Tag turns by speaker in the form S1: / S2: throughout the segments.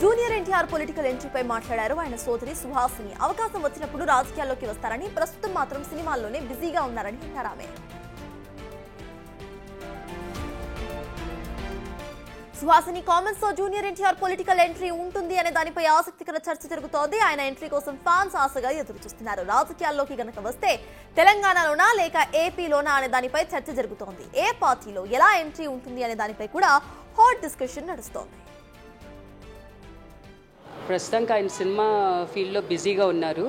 S1: Junior NTR political ఎంట్రీపై మాట్లాడారు ఆయన సోదరి సుహాసిని. అవకాశం వచ్చినప్పుడు రాజకీయాల్లోకి వస్తారని, ప్రస్తుతం మాత్రం సినిమాల్లోనే బిజీగా ఉన్నారని అన్నారు ఆమె. సుహాసిని కామెంట్స్ తో జూనియర్ ఎన్టీఆర్ పొలిటికల్ ఎంట్రీ ఉంటుంది అనే దానిపై ఆసక్తికర చర్చ జరుగుతోంది. ఆయన ఎంట్రీ కోసం ఫ్యాన్స్ ఆశగా ఎదురు చూస్తున్నారు. రాజకీయాల్లోకి గనక వస్తే తెలంగాణలోనా లేక ఏపీలోనా అనే దానిపై చర్చ జరుగుతోంది. ఏ పార్టీలో ఎలా ఎంట్రీ ఉంటుంది అనే దానిపై కూడా హాట్ డిస్కషన్ నడుస్తోంది.
S2: ప్రస్తుతానికి ఆయన సినిమా ఫీల్డ్లో బిజీగా ఉన్నారు.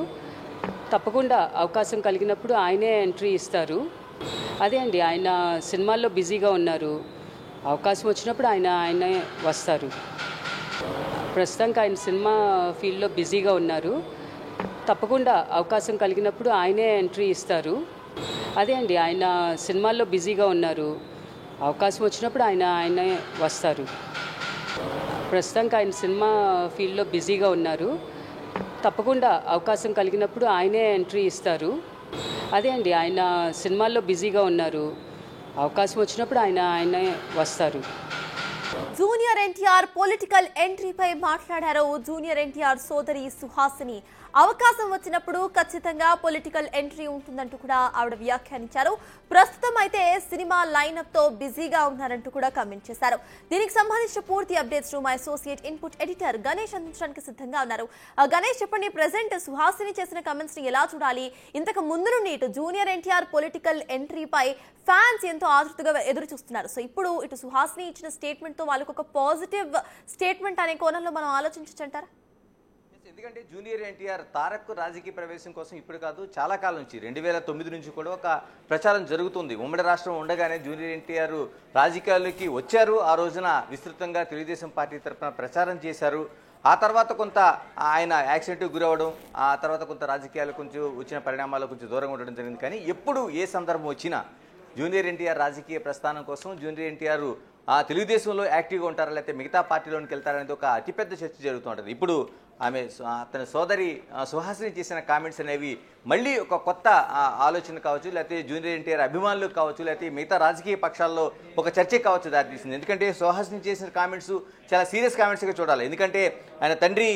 S2: తప్పకుండా అవకాశం కలిగినప్పుడు ఆయనే ఎంట్రీ ఇస్తారు. అదే అండి, ఆయన సినిమాల్లో బిజీగా ఉన్నారు. అవకాశం వచ్చినప్పుడు ఆయనే వస్తారు. ప్రస్తుతానికి ఆయన సినిమా ఫీల్డ్లో బిజీగా ఉన్నారు. తప్పకుండా అవకాశం కలిగినప్పుడు ఆయనే ఎంట్రీ ఇస్తారు. అదే అండి, ఆయన సినిమాల్లో బిజీగా ఉన్నారు. అవకాశం వచ్చినప్పుడు ఆయనే వస్తారు. ప్రస్తుతానికి ఆయన సినిమా ఫీల్డ్లో బిజీగా ఉన్నారు. తప్పకుండా అవకాశం కలిగినప్పుడు ఆయనే ఎంట్రీ ఇస్తారు. అదే అండి, ఆయన సినిమాల్లో బిజీగా ఉన్నారు. అవకాశం వచ్చినప్పుడు ఆయనే వస్తారు.
S1: జూనియర్ ఎన్టీఆర్ పొలిటికల్ ఎంట్రీపై మాట్లాడారు జూనియర్ ఎన్టీఆర్ సోదరి సుహాసిని. అవకాశం వచ్చినప్పుడు ఖచ్చితంగా పొలిటికల్ ఎంట్రీ ఉంటుందంటూ కూడా ఆవిడ వ్యాఖ్యానించారు. ప్రస్తుతం అయితే సినిమా లైనప్ తో బిజీగా ఉన్నారంటూ కూడా కామెంట్ చేశారు. దీనికి సంబంధించిన పూర్తి updates my associate input editor Ganesh అందించడానికి సిద్ధంగా ఉన్నారు. గణేష్, చెప్పండి, ప్రెసెంట్ సుహాసిని చేసిన కామెంట్స్ ని ఎలా చూడాలి? ఇంతకు ముందు నుండి ఇటు జూనియర్ ఎన్టీఆర్ పొలిటికల్ ఎంట్రీపై ఫ్యాన్స్ ఎంతో ఆతృతగా ఎదురు చూస్తున్నారు. సో ఇప్పుడు ఇటు సుహాసిని ఇచ్చిన స్టేట్మెంట్ తో వాళ్ళకు ఒక పాజిటివ్ స్టేట్మెంట్ అనే కోణంలో మనం ఆలోచించంటారా?
S3: ఎందుకంటే జూనియర్ ఎన్టీఆర్ తారక్ రాజకీయ ప్రవేశం కోసం ఇప్పుడు కాదు, చాలా కాలం నుంచి 2009 నుంచి కూడా ఒక ప్రచారం జరుగుతుంది. ఉమ్మడి రాష్ట్రం ఉండగానే జూనియర్ ఎన్టీఆర్ రాజకీయాల్లోకి వచ్చారు. ఆ రోజున విస్తృతంగా తెలుగుదేశం పార్టీ తరఫున ప్రచారం చేశారు. ఆ తర్వాత కొంత ఆయన యాక్సిడెంట్కి గురవడం, ఆ తర్వాత కొంత రాజకీయాలు కొంచెం వచ్చిన పరిణామాలు కొంచెం దూరంగా ఉండడం జరిగింది. కానీ ఎప్పుడు ఏ సందర్భం వచ్చినా జూనియర్ ఎన్టీఆర్ రాజకీయ ప్రస్థానం కోసం జూనియర్ ఎన్టీఆర్ తెలుగుదేశంలో యాక్టివ్గా ఉంటారా లేకపోతే మిగతా పార్టీలోనికి వెళ్తారనేది ఒక అతిపెద్ద చర్చ జరుగుతూ ఉంటుంది. ఇప్పుడు ఆమె తన సోదరి సుహాసిని చేసిన కామెంట్స్ అనేవి మళ్ళీ ఒక కొత్త ఆలోచన కావచ్చు, లేకపోతే జూనియర్ ఎన్టీఆర్ అభిమానులకు కావచ్చు, లేకపోతే మిగతా రాజకీయ పక్షాల్లో ఒక చర్చ కావచ్చు దారితీసింది. ఎందుకంటే సుహాసిని చేసిన కామెంట్స్ చాలా సీరియస్ కామెంట్స్గా చూడాలి. ఎందుకంటే ఆయన తండ్రి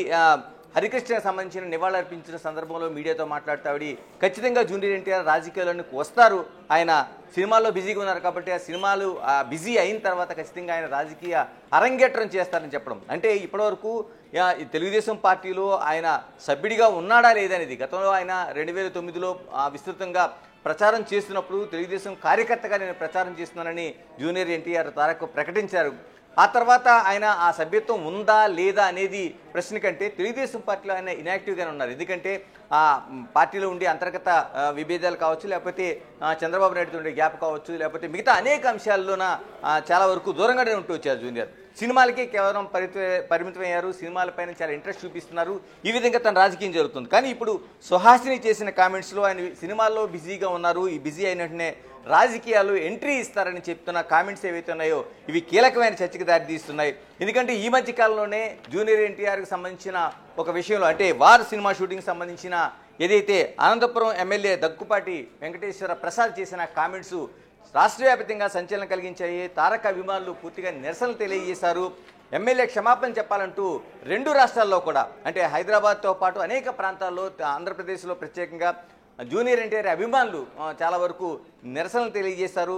S3: హరికృష్ణకి సంబంధించిన నివాళులర్పించిన సందర్భంలో మీడియాతో మాట్లాడుతూ ఆవిడ ఖచ్చితంగా జూనియర్ ఎన్టీఆర్ రాజకీయాల్లోకి వస్తారు, ఆయన సినిమాల్లో బిజీగా ఉన్నారు కాబట్టి ఆ సినిమాలు బిజీ అయిన తర్వాత ఖచ్చితంగా ఆయన రాజకీయ అరంగేట్రం చేస్తారని చెప్పడం. అంటే ఇప్పటివరకు తెలుగుదేశం పార్టీలో ఆయన సభ్యుడిగా ఉన్నాడా లేదనేది గతంలో ఆయన 2009లో విస్తృతంగా ప్రచారం చేస్తున్నప్పుడు తెలుగుదేశం కార్యకర్తగా నేను ప్రచారం చేస్తున్నానని జూనియర్ ఎన్టీఆర్ తారక్ ప్రకటించారు. ఆ తర్వాత ఆయన ఆ సభ్యత్వం ఉందా లేదా అనేది ప్రశ్న కంటే తెలుగుదేశం పార్టీలో ఆయన ఇన్యాక్టివ్గానే ఉన్నారు. ఎందుకంటే ఆ పార్టీలో ఉండే అంతర్గత విభేదాలు కావచ్చు, లేకపోతే చంద్రబాబు నాయుడుతో ఉండే గ్యాప్ కావచ్చు, లేకపోతే మిగతా అనేక అంశాల్లోన చాలా వరకు దూరంగానే ఉంటూ వచ్చారు జూనియర్. సినిమాలకి కేవలం పరిమితమయ్యారు, సినిమాలపైన చాలా ఇంట్రెస్ట్ చూపిస్తున్నారు. ఈ విధంగా తన రాజకీయం జరుగుతుంది. కానీ ఇప్పుడు సుహాసిని చేసిన కామెంట్స్లో ఆయన సినిమాల్లో బిజీగా ఉన్నారు, ఈ బిజీ అయిన వెంటనే రాజకీయాలు ఎంట్రీ ఇస్తారని చెప్తున్న కామెంట్స్ ఏవైతే ఉన్నాయో ఇవి కీలకమైన చర్చకు దారితీస్తున్నాయి. ఎందుకంటే ఈ మధ్య కాలంలోనే జూనియర్ ఎన్టీఆర్కి సంబంధించిన ఒక విషయంలో, అంటే వార్ సినిమా షూటింగ్ సంబంధించిన ఏదైతే అనంతపురం ఎమ్మెల్యే దగ్గుపాటి వెంకటేశ్వర ప్రసాద్ చేసిన కామెంట్స్ రాష్ట్ర వ్యాప్తంగా సంచలనం కలిగించాయి. తారక అభిమానులు పూర్తిగా నిరసనలు తెలియజేశారు. ఎమ్మెల్యే క్షమాపణ చెప్పాలంటూ 2 రాష్ట్రాల్లో కూడా, అంటే హైదరాబాద్తో పాటు అనేక ప్రాంతాల్లో, ఆంధ్రప్రదేశ్లో ప్రత్యేకంగా జూనియర్ ఎన్టీఆర్ అభిమానులు చాలా వరకు నిరసనలు తెలియజేశారు.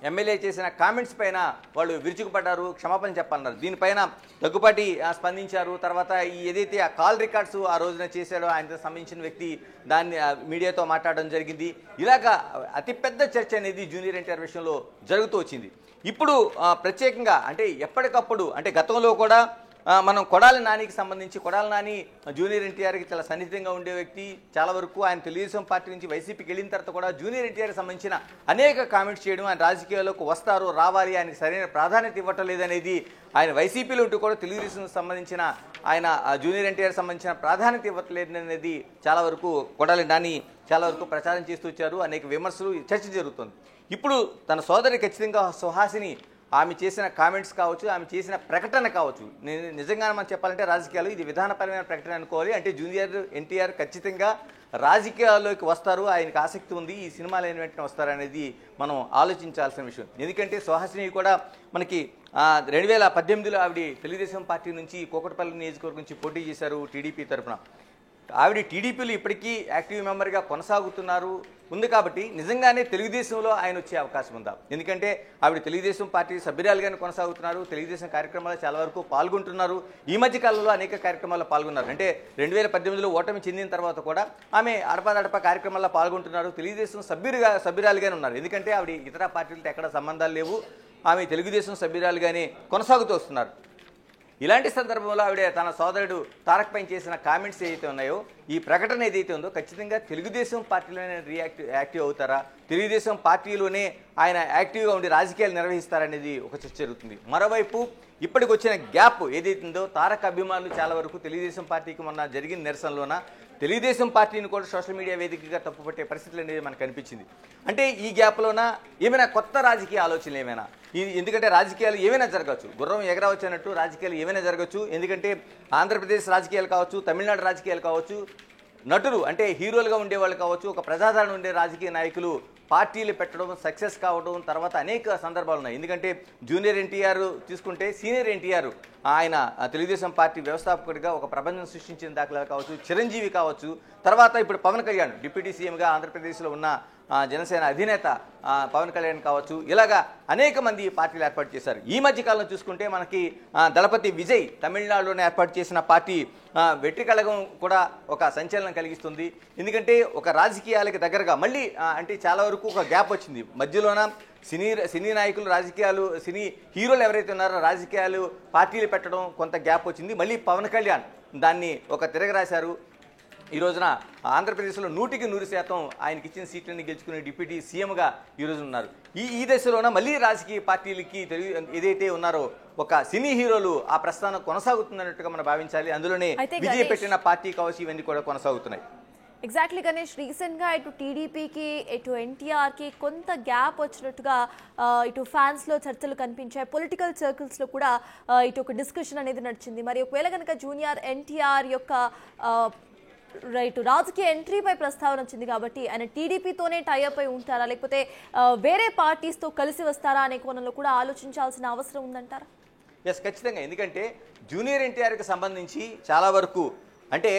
S3: ఎమ్మెల్యే చేసిన కామెంట్స్ పైన వాళ్ళు విరుచుకుపడ్డారు, క్షమాపణ చెప్పాలన్నారు. దీనిపైన దగ్గుపాటి స్పందించారు. తర్వాత ఈ ఏదైతే ఆ కాల్ రికార్డ్స్ ఆ రోజున చేశాడో ఆయనతో సంబంధించిన వ్యక్తి దాన్ని మీడియాతో మాట్లాడడం జరిగింది. ఇలాగా అతిపెద్ద చర్చ అనేది జూనియర్ ఎన్టీఆర్ విషయంలో జరుగుతూ వచ్చింది. ఇప్పుడు ప్రత్యేకంగా అంటే ఎప్పటికప్పుడు, అంటే గతంలో కూడా మనం కొడాలి నానికి సంబంధించి, కొడాలి నాని జూనియర్ ఎన్టీఆర్కి చాలా సన్నిహితంగా ఉండే వ్యక్తి. చాలా వరకు ఆయన తెలుగుదేశం పార్టీ నుంచి వైసీపీకి వెళ్ళిన తర్వాత కూడా జూనియర్ ఎన్టీఆర్కి సంబంధించిన అనేక కామెంట్స్ చేయడం, ఆయన రాజకీయాల్లోకి వస్తారు, రావాలి, ఆయనకి సరైన ప్రాధాన్యత ఇవ్వటం లేదనేది, ఆయన వైసీపీలో ఉంటూ కూడా తెలుగుదేశం సంబంధించిన ఆయన జూనియర్ ఎన్టీఆర్ సంబంధించిన ప్రాధాన్యత ఇవ్వట్లేదనేది చాలా వరకు కొడాలి నాని చాలా వరకు ప్రచారం చేస్తూ వచ్చారు. అనేక విమర్శలు, చర్చ జరుగుతుంది. ఇప్పుడు తన సోదరి ఖచ్చితంగా సుహాసిని ఆమె చేసిన కామెంట్స్ కావచ్చు, ఆమె చేసిన ప్రకటన కావచ్చు, నిజంగా మనం చెప్పాలంటే రాజకీయాలు ఇది విధానపరమైన ప్రకటన అనుకోవాలి. అంటే జూనియర్ ఎన్టీఆర్ ఖచ్చితంగా రాజకీయాల్లోకి వస్తారు, ఆయనకు ఆసక్తి ఉంది, ఈ సినిమాలు అయిన వెంటనే వస్తారనేది మనం ఆలోచించాల్సిన విషయం. ఎందుకంటే సుహాసిని కూడా మనకి 2018లో ఆవిడ తెలుగుదేశం పార్టీ నుంచి కూకట్పల్లి నియోజకవర్గం నుంచి పోటీ చేశారు టీడీపీ తరఫున. ఆవిడ టీడీపీలో ఇప్పటికీ యాక్టివ్ మెంబర్గా కొనసాగుతున్నారు ఉంది కాబట్టి నిజంగానే తెలుగుదేశంలో ఆయన వచ్చే అవకాశం ఉందా? ఎందుకంటే ఆవిడ తెలుగుదేశం పార్టీ సభ్యురాలుగానే కొనసాగుతున్నారు, తెలుగుదేశం కార్యక్రమాల్లో చాలా వరకు పాల్గొంటున్నారు. ఈ మధ్య కాలంలో అనేక కార్యక్రమాల్లో పాల్గొన్నారు. అంటే 2018లో ఓటమి చెందిన తర్వాత కూడా ఆమె అడపాదడపా కార్యక్రమాల్లో పాల్గొంటున్నారు. తెలుగుదేశం సభ్యురాలుగానే ఉన్నారు. ఎందుకంటే ఆవిడ ఇతర పార్టీలతో ఎక్కడ సంబంధాలు లేవు, ఆమె తెలుగుదేశం సభ్యురాలుగానే కొనసాగుతూ వస్తున్నారు. ఇలాంటి సందర్భంలో ఆవిడ తన సోదరుడు తారక్ పైన చేసిన కామెంట్స్ ఏదైతే ఉన్నాయో, ఈ ప్రకటన ఏదైతే ఉందో ఖచ్చితంగా తెలుగుదేశం పార్టీలోనే యాక్టివ్ అవుతారా, తెలుగుదేశం పార్టీలోనే ఆయన యాక్టివ్గా ఉండి రాజకీయాలు నిర్వహిస్తారనేది ఒక చర్చ జరుగుతుంది. మరోవైపు ఇప్పటికి వచ్చిన గ్యాప్ ఏదైతే ఉందో, తారక్ అభిమానులు చాలా వరకు తెలుగుదేశం పార్టీకి మొన్న జరిగిన నిరసనలోన తెలుగుదేశం పార్టీని కూడా సోషల్ మీడియా వేదికగా తప్పుపట్టే పరిస్థితులు అనేది మనకు కనిపించింది. అంటే ఈ గ్యాప్లోన ఏమైనా కొత్త రాజకీయ ఆలోచనలు ఏమైనా, ఎందుకంటే రాజకీయాలు ఏమైనా జరగవచ్చు, గుర్రం ఎగరవచ్చు అన్నట్టు రాజకీయాలు ఏమైనా జరగచ్చు. ఎందుకంటే ఆంధ్రప్రదేశ్ రాజకీయాలు కావచ్చు, తమిళనాడు రాజకీయాలు కావచ్చు, నటులు అంటే హీరోలుగా ఉండేవాళ్ళు కావచ్చు, ఒక ప్రజాదరణ ఉండే రాజకీయ నాయకులు పార్టీలు పెట్టడం, సక్సెస్ కావడం, తర్వాత అనేక సందర్భాలు ఉన్నాయి. ఎందుకంటే జూనియర్ ఎన్టీఆర్ తీసుకుంటే సీనియర్ ఎన్టీఆర్ ఆయన తెలుగుదేశం పార్టీ వ్యవస్థాపకుడిగా ఒక ప్రబంధం సృష్టించిన దాఖలాలు కావచ్చు, చిరంజీవి కావచ్చు, తర్వాత ఇప్పుడు పవన్ కళ్యాణ్ డిప్యూటీ సీఎంగా ఆంధ్రప్రదేశ్లో ఉన్న జనసేన అధినేత పవన్ కళ్యాణ్ కావచ్చు, ఇలాగా అనేక మంది పార్టీలు ఏర్పాటు చేశారు. ఈ మధ్య కాలంలో చూసుకుంటే మనకి దళపతి విజయ్ తమిళనాడులోనే ఏర్పాటు చేసిన పార్టీ వెట్రి కళగం కూడా ఒక సంచలనం కలిగిస్తుంది. ఎందుకంటే ఒక రాజకీయాలకు దగ్గరగా మళ్ళీ అంటే చాలా వరకు ఒక గ్యాప్ వచ్చింది మధ్యలోన. సినీ నాయకులు రాజకీయాలు, సినీ హీరోలు ఎవరైతే ఉన్నారో రాజకీయాలు పార్టీలు పెట్టడం కొంత గ్యాప్ వచ్చింది. మళ్ళీ పవన్ కళ్యాణ్ దాన్ని ఒక తిరగరాశారు. ఈ రోజున ఆంధ్రప్రదేశ్లో 100% ఆయనకి ఇచ్చిన సీట్లని గెలుచుకునే డిప్యూటీ సీఎంగా ఈరోజు ఉన్నారు. ఈ దశలోన మళ్ళీ రాజకీయ పార్టీలకి ఏదైతే ఉన్నారో ఒక సినీ హీరోలు ఆ ప్రస్థానం కొనసాగుతున్నట్టుగా మనం భావించాలి. అందులోనే విజయ్ పెట్టిన పార్టీ కావచ్చు, ఇవన్నీ కూడా కొనసాగుతున్నాయి.
S1: ఎగ్జాక్ట్లీ గణేష్, రీసెంట్గా ఇటు టీడీపీకి ఇటు ఎన్టీఆర్కి కొంత గ్యాప్ వచ్చినట్టుగా ఇటు ఫ్యాన్స్లో చర్చలు కనిపించాయి. పొలిటికల్ సర్కిల్స్లో కూడా ఇటు ఒక డిస్కషన్ అనేది నడిచింది. మరి ఒకవేళ కనుక జూనియర్ ఎన్టీఆర్ యొక్క రైట్ రాజకీయ ఎంట్రీపై ప్రస్తావన వచ్చింది కాబట్టి ఆయన టీడీపీతోనే టైఅప్ అయి ఉంటారా, లేకపోతే వేరే పార్టీస్తో కలిసి వస్తారా అనే కోణంలో కూడా ఆలోచించాల్సిన అవసరం ఉందంటారా?
S3: ఎస్, ఖచ్చితంగా. ఎందుకంటే జూనియర్ ఎన్టీఆర్కి సంబంధించి చాలా వరకు అంటే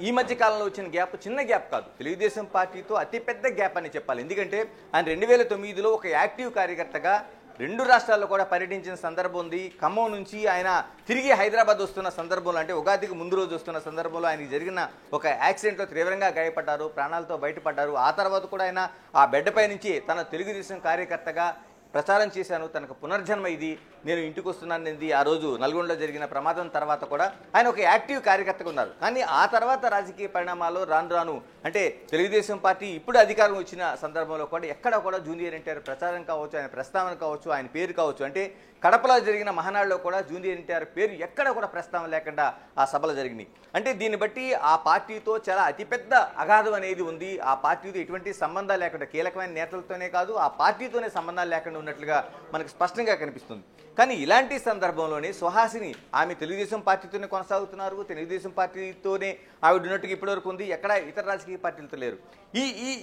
S3: ఈ మధ్య కాలంలో వచ్చిన గ్యాప్ చిన్న గ్యాప్ కాదు, తెలుగుదేశం పార్టీతో అతిపెద్ద గ్యాప్ అని చెప్పాలి. ఎందుకంటే ఆయన 2009లో ఒక యాక్టివ్ కార్యకర్తగా 2 రాష్ట్రాల్లో కూడా పర్యటించిన సందర్భం ఉంది. ఖమ్మం నుంచి ఆయన తిరిగి హైదరాబాద్ వస్తున్న సందర్భంలో, అంటే ఉగాదికి ముందు రోజు వస్తున్న సందర్భంలో ఆయనకి జరిగిన ఒక యాక్సిడెంట్లో తీవ్రంగా గాయపడ్డారు, ప్రాణాలతో బయటపడ్డారు. ఆ తర్వాత కూడా ఆయన ఆ బెడ్పై నుంచి తన తెలుగుదేశం కార్యకర్తగా ప్రచారం చేశాను, తనకు పునర్జన్మ ఇది, నేను ఇంటికి వస్తున్నాను. ఆ రోజు నల్గొండలో జరిగిన ప్రమాదం తర్వాత కూడా ఆయన ఒక యాక్టివ్ కార్యకర్తగా ఉన్నారు. కానీ ఆ తర్వాత రాజకీయ పరిణామాలు రాను అంటే తెలుగుదేశం పార్టీ ఇప్పుడు అధికారం వచ్చిన సందర్భంలో కూడా ఎక్కడ కూడా జూనియర్ ఎన్టీఆర్ ప్రచారం కావచ్చు, ఆయన ప్రస్తావన కావచ్చు, ఆయన పేరు కావచ్చు, అంటే కడపలో జరిగిన మహానాడులో కూడా జూనియర్ ఎన్టీఆర్ పేరు ఎక్కడ కూడా ప్రస్తావన లేకుండా ఆ సభలు జరిగినాయి. అంటే దీన్ని బట్టి ఆ పార్టీతో చాలా అతిపెద్ద అగాధం అనేది ఉంది. ఆ పార్టీతో ఎటువంటి సంబంధాలు లేకుండా, కీలకమైన నేతలతోనే కాదు ఆ పార్టీతోనే సంబంధాలు లేకుండా ఉన్నట్లుగా మనకు స్పష్టంగా కనిపిస్తుంది. కానీ ఇలాంటి సందర్భంలోనే సుహాసిని ఆమె తెలుగుదేశం పార్టీతోనే కొనసాగుతున్నారు, తెలుగుదేశం పార్టీతోనే ఆవిడ ఉన్నట్టుగా ఇప్పటివరకు ఉంది, ఎక్కడ ఇతర రాజకీయ పార్టీలతో లేరు.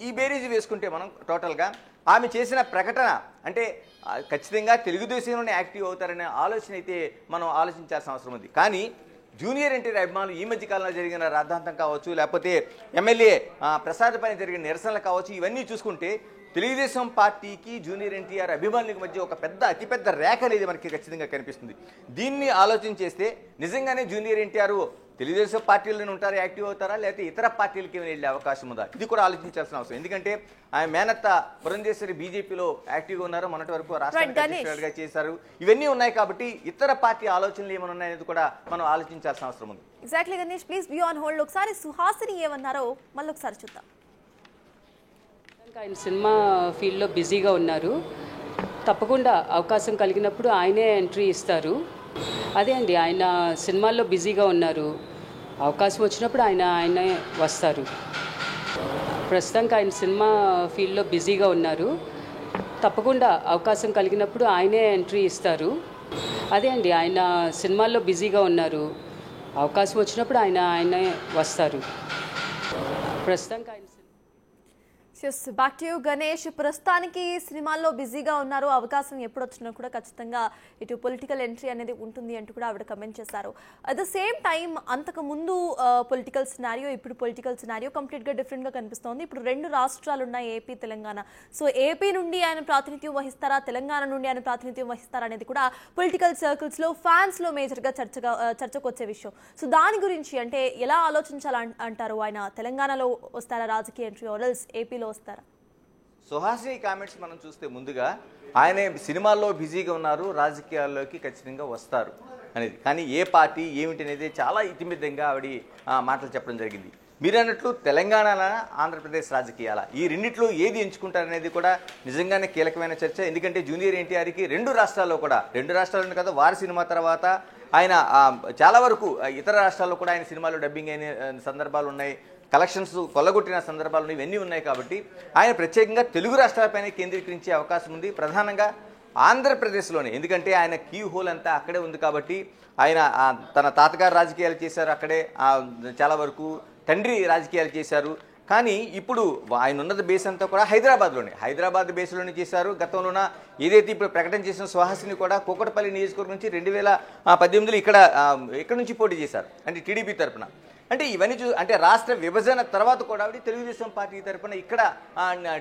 S3: ఈ బేరీజ్ వేసుకుంటే మనం టోటల్గా ఆమె చేసిన ప్రకటన అంటే ఖచ్చితంగా తెలుగుదేశంలోనే యాక్టివ్ అవుతారనే ఆలోచన అయితే మనం ఆలోచించాల్సిన అవసరం ఉంది. కానీ జూనియర్ ఎన్టీఆర్ అభిమానులు ఈ మధ్య కాలంలో జరిగిన రాద్ధాంతం కావచ్చు, లేకపోతే ఎమ్మెల్యే ప్రసాద్ పైన జరిగిన నిరసనలు కావచ్చు, ఇవన్నీ చూసుకుంటే తెలుగుదేశం పార్టీకి జూనియర్ ఎన్టీఆర్ అభిమానులకు మధ్య ఒక అతిపెద్ద రేఖ అనేది మనకి ఖచ్చితంగా కనిపిస్తుంది. దీన్ని ఆలోచన చేస్తే నిజంగానే జూనియర్ ఎన్టీఆర్ తెలుగుదేశం పార్టీలోనే ఉంటారా, యాక్టివ్ అవుతారా, లేకపోతే ఇతర పార్టీలకి వెళ్ళే అవకాశం ఉందా, ఇది కూడా ఆలోచించాల్సిన అవసరం. ఎందుకంటే ఆయన మేనత్త పురంధేశ్వరి బీజేపీలో యాక్టివ్గా ఉన్నారు, మొన్నటి వరకు రాష్ట్ర అధ్యక్షుడిగా చేశారు. ఇవన్నీ ఉన్నాయి కాబట్టి ఇతర పార్టీ ఆలోచనలు ఏమైనా ఉన్నాయనేది కూడా మనం ఆలోచించాల్సిన అవసరం ఉంది.
S1: Exactly Ganesh, please be on hold. ఒకసారి సుహాసిని ఏమన్నారో మళ్ళీ ఒకసారి చూద్దాం.
S2: ఆయన సినిమా ఫీల్డ్లో బిజీగా ఉన్నారు, తప్పకుండా అవకాశం కలిగినప్పుడు ఆయనే ఎంట్రీ ఇస్తారు. అదే అండి, ఆయన సినిమాల్లో బిజీగా ఉన్నారు, అవకాశం వచ్చినప్పుడు ఆయనే వస్తారు. ప్రస్తుతానికి ఆయన సినిమా ఫీల్డ్లో బిజీగా ఉన్నారు, తప్పకుండా అవకాశం కలిగినప్పుడు ఆయనే ఎంట్రీ ఇస్తారు. అదే అండి, ఆయన సినిమాల్లో బిజీగా ఉన్నారు, అవకాశం వచ్చినప్పుడు ఆయనే వస్తారు. ప్రస్తుతానికి ఆయన
S1: బ్యాక్ టు యూ గణేష్. ప్రస్తుతానికి సినిమాల్లో బిజీగా ఉన్నారు, అవకాశం ఎప్పుడు వచ్చినా కూడా ఖచ్చితంగా ఇటు పొలిటికల్ ఎంట్రీ అనేది ఉంటుంది అంటూ కూడా ఆవిడ కమెంట్ చేశారు. అట్ ద సేమ్ టైం అంతకు ముందు పొలిటికల్ సినారియో, ఇప్పుడు పొలిటికల్ సినారియో కంప్లీట్గా డిఫరెంట్గా కనిపిస్తోంది. ఇప్పుడు రెండు రాష్ట్రాలు ఉన్నాయి, ఏపీ తెలంగాణ. సో ఏపీ నుండి ఆయన ప్రాతినిధ్యం వహిస్తారా, తెలంగాణ నుండి ఆయన ప్రాతినిధ్యం వహిస్తారా అనేది కూడా పొలిటికల్ సర్కిల్స్లో, ఫ్యాన్స్లో మేజర్గా చర్చకు వచ్చే విషయం. సో దాని గురించి అంటే ఎలా ఆలోచించాలంటారు? ఆయన తెలంగాణలో వస్తారా రాజకీయ ఎంట్రీ, ఆర్ఎల్స్ ఏపీలో వస్తారా?
S3: సుహాసిని కామెంట్స్ మనం చూస్తే ముందుగా ఆయన సినిమాల్లో బిజీగా ఉన్నారు, రాజకీయాల్లోకి ఖచ్చితంగా వస్తారు అనేది. కానీ ఏ పార్టీ ఏమిటి అనేది చాలా ఇతిమితంగా ఆవిడ మాటలు చెప్పడం జరిగింది. మీరు అన్నట్లు తెలంగాణ, ఆంధ్రప్రదేశ్ రాజకీయాల ఈ రెండిట్లో ఏది ఎంచుకుంటారనేది కూడా నిజంగానే కీలకమైన చర్చ. ఎందుకంటే జూనియర్ ఎన్టీఆర్కి రెండు రాష్ట్రాల్లో కదా, వారి సినిమా తర్వాత ఆయన చాలా వరకు ఇతర రాష్ట్రాల్లో కూడా ఆయన సినిమాలు డబ్బింగ్ అయిన సందర్భాలు ఉన్నాయి, కలెక్షన్స్ కొల్లగొట్టిన సందర్భాలు ఇవన్నీ ఉన్నాయి. కాబట్టి ఆయన ప్రత్యేకంగా తెలుగు రాష్ట్రాలపైన కేంద్రీకరించే అవకాశం ఉంది, ప్రధానంగా ఆంధ్రప్రదేశ్లోనే. ఎందుకంటే ఆయన కీ హోల్ అంతా అక్కడే ఉంది. కాబట్టి ఆయన తన తాతగారు రాజకీయాలు చేశారు అక్కడే, చాలా వరకు తండ్రి రాజకీయాలు చేశారు. కానీ ఇప్పుడు ఆయన ఉన్నది బేస్ అంతా కూడా హైదరాబాద్ బేస్లోనే చేశారు. గతంలోన ఏదైతే ఇప్పుడు ప్రకటన చేసిన సుహాసిని కూడా కూకట్పల్లి నియోజకవర్గం నుంచి 2018లో ఇక్కడ నుంచి పోటీ చేశారు, అంటే టీడీపీ తరఫున. అంటే ఇవన్నీ అంటే రాష్ట్ర విభజన తర్వాత కూడా ఆవిడ తెలుగుదేశం పార్టీ తరఫున ఇక్కడ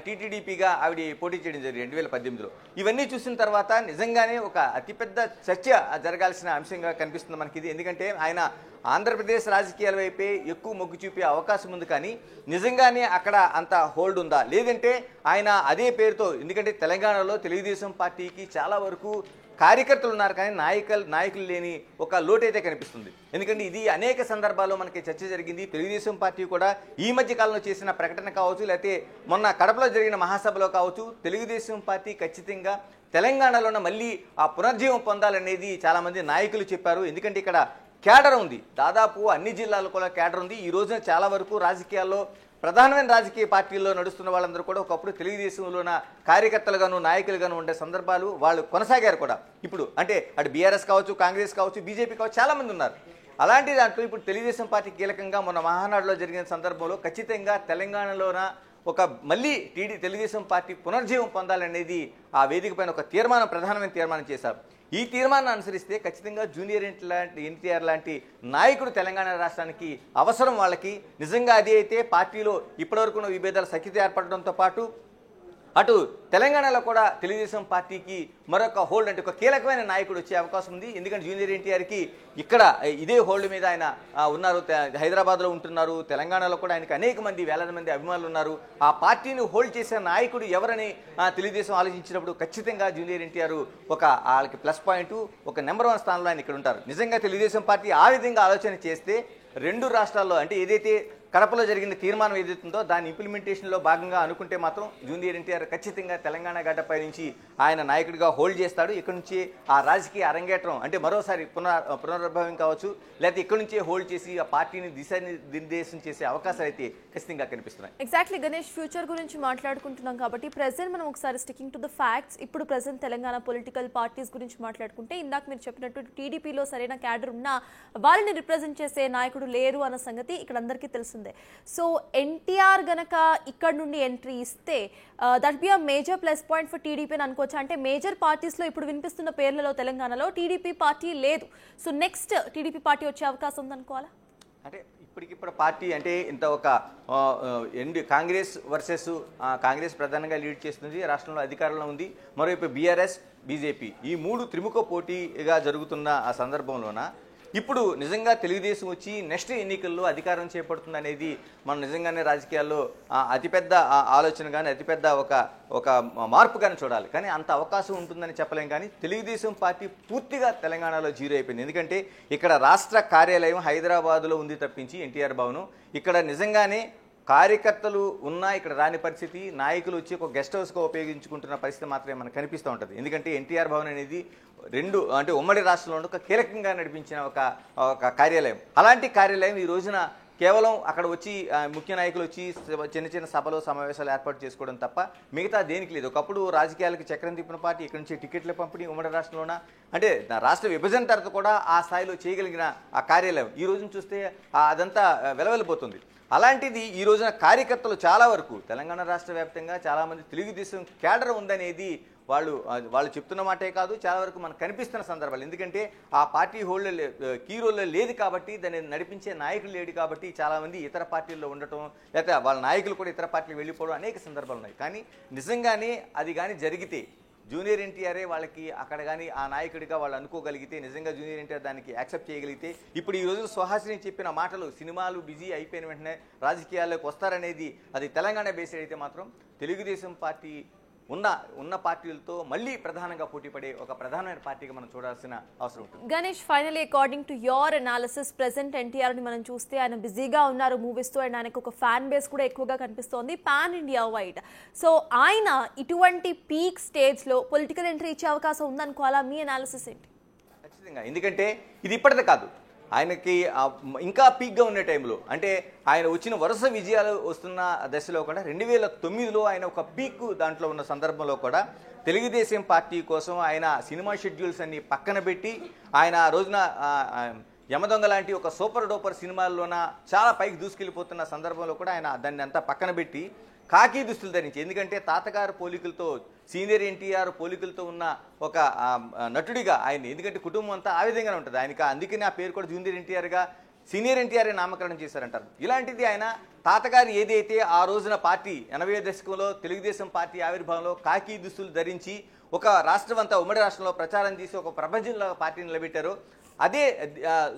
S3: టీటీడీపీగా ఆవిడ పోటీ చేయడం జరిగింది 2018లో. ఇవన్నీ చూసిన తర్వాత నిజంగానే ఒక అతిపెద్ద చర్చ జరగాల్సిన అంశంగా కనిపిస్తుంది మనకి ఇది. ఎందుకంటే ఆయన ఆంధ్రప్రదేశ్ రాజకీయాల వైపే ఎక్కువ మొగ్గు చూపే అవకాశం ఉంది. కానీ నిజంగానే అక్కడ అంత హోల్డ్ ఉందా, లేదంటే ఆయన అదే పేరుతో, ఎందుకంటే తెలంగాణలో తెలుగుదేశం పార్టీకి చాలా వరకు కార్యకర్తలు ఉన్నారు కానీ నాయకులు లేని ఒక లోటు అయితే కనిపిస్తుంది. ఎందుకంటే ఇది అనేక సందర్భాల్లో మనకి చర్చ జరిగింది. తెలుగుదేశం పార్టీ కూడా ఈ మధ్య కాలంలో చేసిన ప్రకటన కావచ్చు, లేకపోతే మొన్న కడపలో జరిగిన మహాసభలో కావచ్చు, తెలుగుదేశం పార్టీ ఖచ్చితంగా తెలంగాణలోనే మళ్ళీ ఆ పునర్జీవం పొందాలనేది చాలామంది నాయకులు చెప్పారు. ఎందుకంటే ఇక్కడ క్యాడర్ ఉంది, దాదాపు అన్ని జిల్లాల్లో కూడా క్యాడర్ ఉంది. ఈ రోజున చాలా వరకు రాజకీయాల్లో ప్రధానమైన రాజకీయ పార్టీల్లో నడుస్తున్న వాళ్ళందరూ కూడా ఒకప్పుడు తెలుగుదేశంలోన కార్యకర్తలుగాను నాయకులుగాను ఉండే సందర్భాలు వాళ్ళు కొనసాగారు కూడా. ఇప్పుడు అంటే అటు బీఆర్ఎస్ కావచ్చు, కాంగ్రెస్ కావచ్చు, బీజేపీ కావచ్చు, చాలామంది ఉన్నారు. అలాంటి దాంట్లో ఇప్పుడు తెలుగుదేశం పార్టీ కీలకంగా మొన్న మహానాడులో జరిగిన సందర్భంలో ఖచ్చితంగా తెలంగాణలోన ఒక మళ్ళీ తెలుగుదేశం పార్టీ పునర్జీవం పొందాలనేది ఆ వేదిక పైన ఒక ప్రధానమైన తీర్మానం చేశారు. ఈ తీర్మానాన్ని అనుసరిస్తే ఖచ్చితంగా జూనియర్ ఎన్టీఆర్ లాంటి నాయకుడు తెలంగాణ రాష్ట్రానికి అవసరం. వాళ్ళకి నిజంగా అది అయితే పార్టీలో ఇప్పటివరకు ఉన్న విభేదాలు సఖ్యత ఏర్పడడంతో పాటు అటు తెలంగాణలో కూడా తెలుగుదేశం పార్టీకి మరొక హోల్డ్, అంటే ఒక కీలకమైన నాయకుడు వచ్చే అవకాశం ఉంది. ఎందుకంటే జూనియర్ ఎన్టీఆర్కి ఇక్కడ ఇదే హోల్డ్ మీద ఆయన ఉన్నారు, హైదరాబాద్లో ఉంటున్నారు. తెలంగాణలో కూడా ఆయనకి అనేక మంది, వేలాది మంది అభిమానులు ఉన్నారు. ఆ పార్టీని హోల్డ్ చేసే నాయకుడు ఎవరని తెలుగుదేశం ఆలోచించినప్పుడు ఖచ్చితంగా జూనియర్ ఎన్టీఆర్ వాళ్ళకి ప్లస్ పాయింట్, ఒక నెంబర్ 1 స్థానంలో ఆయన ఇక్కడ ఉంటారు. నిజంగా తెలుగుదేశం పార్టీ ఆ విధంగా ఆలోచన చేస్తే రెండు రాష్ట్రాల్లో, అంటే ఏదైతే కడపలో జరిగిన తీర్మానం ఏదైతుందో దాని ఇంప్లిమెంటేషన్లో భాగంగా అనుకుంటే మాత్రం జూనియర్ ఎన్టీఆర్ ఖచ్చితంగా తెలంగాణ గడ్డపై నుంచి ఆయన నాయకుడిగా హోల్డ్ చేస్తాడు. ఇక్కడ నుంచి ఆ రాజకీయ అరంగేట్రం, అంటే మరోసారి పునరుద్భవం కావచ్చు, లేకపోతే ఇక్కడ నుంచే హోల్డ్ చేసి ఆ పార్టీని దిశానిర్దేశం చేసే అవకాశాలు అయితే ఖచ్చితంగా కనిపిస్తున్నాయి.
S1: ఎగ్జాక్ట్లీ గణేష్, ఫ్యూచర్ గురించి మాట్లాడుకుంటున్నాం కాబట్టి ప్రెసెంట్ మనం ఒకసారి స్టికింగ్ టు ద ఫ్యాక్ట్స్, ఇప్పుడు ప్రెసెంట్ తెలంగాణ పొలిటికల్ పార్టీస్ గురించి మాట్లాడుకుంటే ఇందాక మీరు చెప్పినట్టు టీడీపీలో సరైన క్యాడర్ ఉన్నా వాళ్ళని రిప్రజెంట్ చేసే నాయకుడు లేరు అన్న సంగతి ఇక్కడ అందరికీ తెలుసు. సో ఎన్టీఆర్ గనక ఇక్కడ నుండి ఎంట్రీ ఇస్తే that be a major plus point for TDP అని అనుకోవచ్చు. అంటే మేజర్ పార్టీస్లో ఇప్పుడు వినిపిస్తున్న పేర్లలో తెలంగాణలో టీడీపీ పార్టీ లేదు. సో నెక్స్ట్ టీడీపీ పార్టీ వచ్చే అవకాశం ఉందనుకోవాలా?
S3: అంటే ఇప్పటికిప్పుడు పార్టీ అంటే ఇంత ఒక కాంగ్రెస్ వర్సెస్ కాంగ్రెస్ ప్రధానంగా లీడ్ చేస్తుంది, రాష్ట్రంలో అధికారంలో ఉంది. మరోవైపు బీఆర్ఎస్, బీజేపీ, ఈ 3 త్రిముఖ పోటీగా జరుగుతున్న ఆ సందర్భంలోన ఇప్పుడు నిజంగా తెలుగుదేశం వచ్చి నెక్స్ట్ ఎన్నికల్లో అధికారం చేపడుతుంది అనేది మనం నిజంగానే రాజకీయాల్లో అతిపెద్ద ఆలోచన కానీ అతిపెద్ద ఒక మార్పు కానీ చూడాలి. కానీ అంత అవకాశం ఉంటుందని చెప్పలేం. కానీ తెలుగుదేశం పార్టీ పూర్తిగా తెలంగాణలో జీరో అయిపోయింది. ఎందుకంటే ఇక్కడ రాష్ట్ర కార్యాలయం హైదరాబాద్లో ఉంది తప్పించి ఎన్టీఆర్ భవన్, ఇక్కడ నిజంగానే కార్యకర్తలు ఉన్నా ఇక్కడ రాని పరిస్థితి, నాయకులు వచ్చి ఒక గెస్ట్ హౌస్గా ఉపయోగించుకుంటున్న పరిస్థితి మాత్రమే మనకు కనిపిస్తూ ఉంటుంది. ఎందుకంటే ఎన్టీఆర్ భవన్ అనేది ఉమ్మడి రాష్ట్రంలో ఒక కీలకంగా నడిపించిన ఒక కార్యాలయం. అలాంటి కార్యాలయం ఈ రోజున కేవలం అక్కడ వచ్చి ముఖ్య నాయకులు వచ్చి చిన్న చిన్న సభలు సమావేశాలు ఏర్పాటు చేసుకోవడం తప్ప మిగతా దేనికి లేదు. ఒకప్పుడు రాజకీయాలకు చక్రం తిప్పిన పార్టీ ఇక్కడి నుంచి టికెట్ల పంపిణీ ఉమ్మడి రాష్ట్రంలోన అంటే రాష్ట్ర విభజన తర్వాత కూడా ఆ స్థాయిలో చేయగలిగిన ఆ కార్యాలయం ఈ రోజున చూస్తే అదంతా వెలవెలిపోతుంది. అలాంటిది ఈ రోజున కార్యకర్తలు చాలా వరకు తెలంగాణ రాష్ట్ర వ్యాప్తంగా చాలామంది తెలుగుదేశం కేడర్ ఉందనేది వాళ్ళు చెప్తున్న మాటే కాదు, చాలా వరకు మనకు కనిపిస్తున్న సందర్భాలు. ఎందుకంటే ఆ పార్టీ హోల్డర్ కీ రోల్లో లేదు కాబట్టి, దాన్ని నడిపించే నాయకులు లేడు కాబట్టి చాలామంది ఇతర పార్టీల్లో ఉండటం, లేకపోతే వాళ్ళ నాయకులు కూడా ఇతర పార్టీలు వెళ్ళిపోవడం అనేక సందర్భాలు ఉన్నాయి. కానీ నిజంగానే అది కానీ జరిగితే జూనియర్ ఎన్టీఆరే వాళ్ళకి అక్కడ కానీ ఆ నాయకుడిగా వాళ్ళు అనుకోగలిగితే, నిజంగా జూనియర్ ఎన్టీఆర్ దానికి యాక్సెప్ట్ చేయగలిగితే, ఇప్పుడు ఈ రోజు సుహాసిని చెప్పిన మాటలు సినిమాలు బిజీ అయిపోయిన వెంటనే రాజకీయాల్లోకి వస్తారనేది అది తెలంగాణ బేస్డ్ అయితే మాత్రం తెలుగుదేశం పార్టీ ఉన్న పార్టీలతో మళ్ళీ ప్రధానంగా పోటీ పడే ఒక ప్రధానమైన పార్టీగా మనం చూడాల్సిన అవసరం ఉంటుంది.
S1: Ganesh, finally according to your analysis, present NTR ని మనం చూస్తే ఆయన బిజీగా ఉన్నారు మూవీస్ తో, అండ్ ఆయనకు ఒక ఫ్యాన్ బేస్ కూడా ఎక్కువగా కనిపిస్తోంది పాన్ ఇండియా వైడ్. సో ఆయన ఇటువంటి పీక్ స్టేజ్ లో పొలిటికల్ ఎంట్రీ ఇచ్చే అవకాశం ఉందనుకోవాలా? మీ అనాలిసిస్ ఏంటి?
S3: ఖచ్చితంగా, ఎందుకంటే ఇది ఇప్పటిదే కాదు, ఆయనకి ఇంకా పీక్గా ఉండే టైంలో, అంటే ఆయన వచ్చిన వరుస విజయాలు వస్తున్న దశలో కూడా 2009లో ఆయన ఒక పీక్ దాంట్లో ఉన్న సందర్భంలో కూడా తెలుగుదేశం పార్టీ కోసం ఆయన సినిమా షెడ్యూల్స్ అన్ని పక్కన పెట్టి ఆయన ఆ రోజున యమదొంగ లాంటి ఒక సూపర్ డూపర్ సినిమాల్లోన చాలా పైకి దూసుకెళ్ళిపోతున్న సందర్భంలో కూడా ఆయన దాన్ని అంతా పక్కన పెట్టి కాకి దుస్తులు ధరించి, ఎందుకంటే తాతగారు పోలికలతో సీనియర్ ఎన్టీఆర్ పోలికలతో ఉన్న ఒక నటుడిగా ఆయన, ఎందుకంటే కుటుంబం అంతా ఆ విధంగానే ఉంటుంది ఆయనకి, అందుకని ఆ పేరు కూడా జూనియర్ ఎన్టీఆర్గా సీనియర్ ఎన్టీఆర్ నామకరణం చేశారంటారు. ఇలాంటిది ఆయన తాతగారు ఏదైతే ఆ రోజున పార్టీ 80వ దశకంలో తెలుగుదేశం పార్టీ ఆవిర్భావంలో కాకి దుస్తులు ధరించి ఒక రాష్ట్రం అంతా ఉమ్మడి రాష్ట్రంలో ప్రచారం చేసి ఒక ప్రపంచంలో పార్టీని నిలబెట్టారో అదే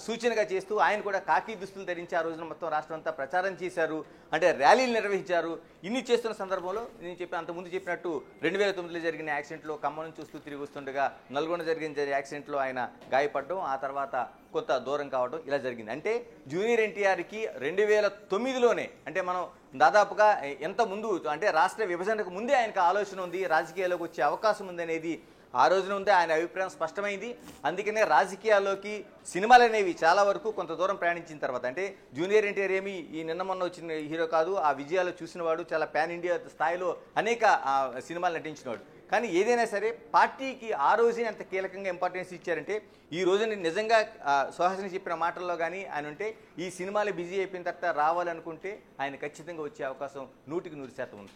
S3: సూచనగా చేస్తూ ఆయన కూడా కాకి దుస్తులు ధరించి ఆ రోజున మొత్తం రాష్ట్రం అంతా ప్రచారం చేశారు, అంటే ర్యాలీలు నిర్వహించారు. ఇన్ని చేస్తున్న సందర్భంలో నేను అంతకుముందు చెప్పినట్టు 2009లో జరిగిన యాక్సిడెంట్లో ఖమ్మం నుంచి చూస్తూ తిరిగి వస్తుండగా నల్గొండ జరిగిన యాక్సిడెంట్లో ఆయన గాయపడడం, ఆ తర్వాత కొంత దూరం కావడం ఇలా జరిగింది. అంటే జూనియర్ ఎన్టీఆర్కి 2009లోనే, అంటే మనం దాదాపుగా ఎంత ముందు, అంటే రాష్ట్ర విభజనకు ముందే ఆయనకు ఆలోచన ఉంది, రాజకీయాల్లోకి వచ్చే అవకాశం ఉంది అనేది ఆ రోజున ఉంటే ఆయన అభిప్రాయం స్పష్టమైంది. అందుకనే రాజకీయాల్లోకి సినిమాలు అనేవి చాలా వరకు కొంత దూరం ప్రయాణించిన తర్వాత, అంటే జూనియర్ ఎన్టీఆర్ ఏమి ఈ నిన్న మొన్న వచ్చిన హీరో కాదు, ఆ విజయాలు చూసిన వాడు, చాలా పాన్ ఇండియా స్థాయిలో అనేక సినిమాలు నటించినవాడు. కానీ ఏదైనా సరే పార్టీకి ఆ రోజే అంత కీలకంగా ఇంపార్టెన్స్ ఇచ్చారంటే, ఈ రోజున నిజంగా సుహాసిని చెప్పిన మాటల్లో కానీ ఆయన ఉంటే ఈ సినిమాలు బిజీ అయిపోయిన తర్వాత రావాలనుకుంటే ఆయన ఖచ్చితంగా వచ్చే అవకాశం 100% ఉంది.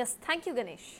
S1: Yes, thank you Ganesh.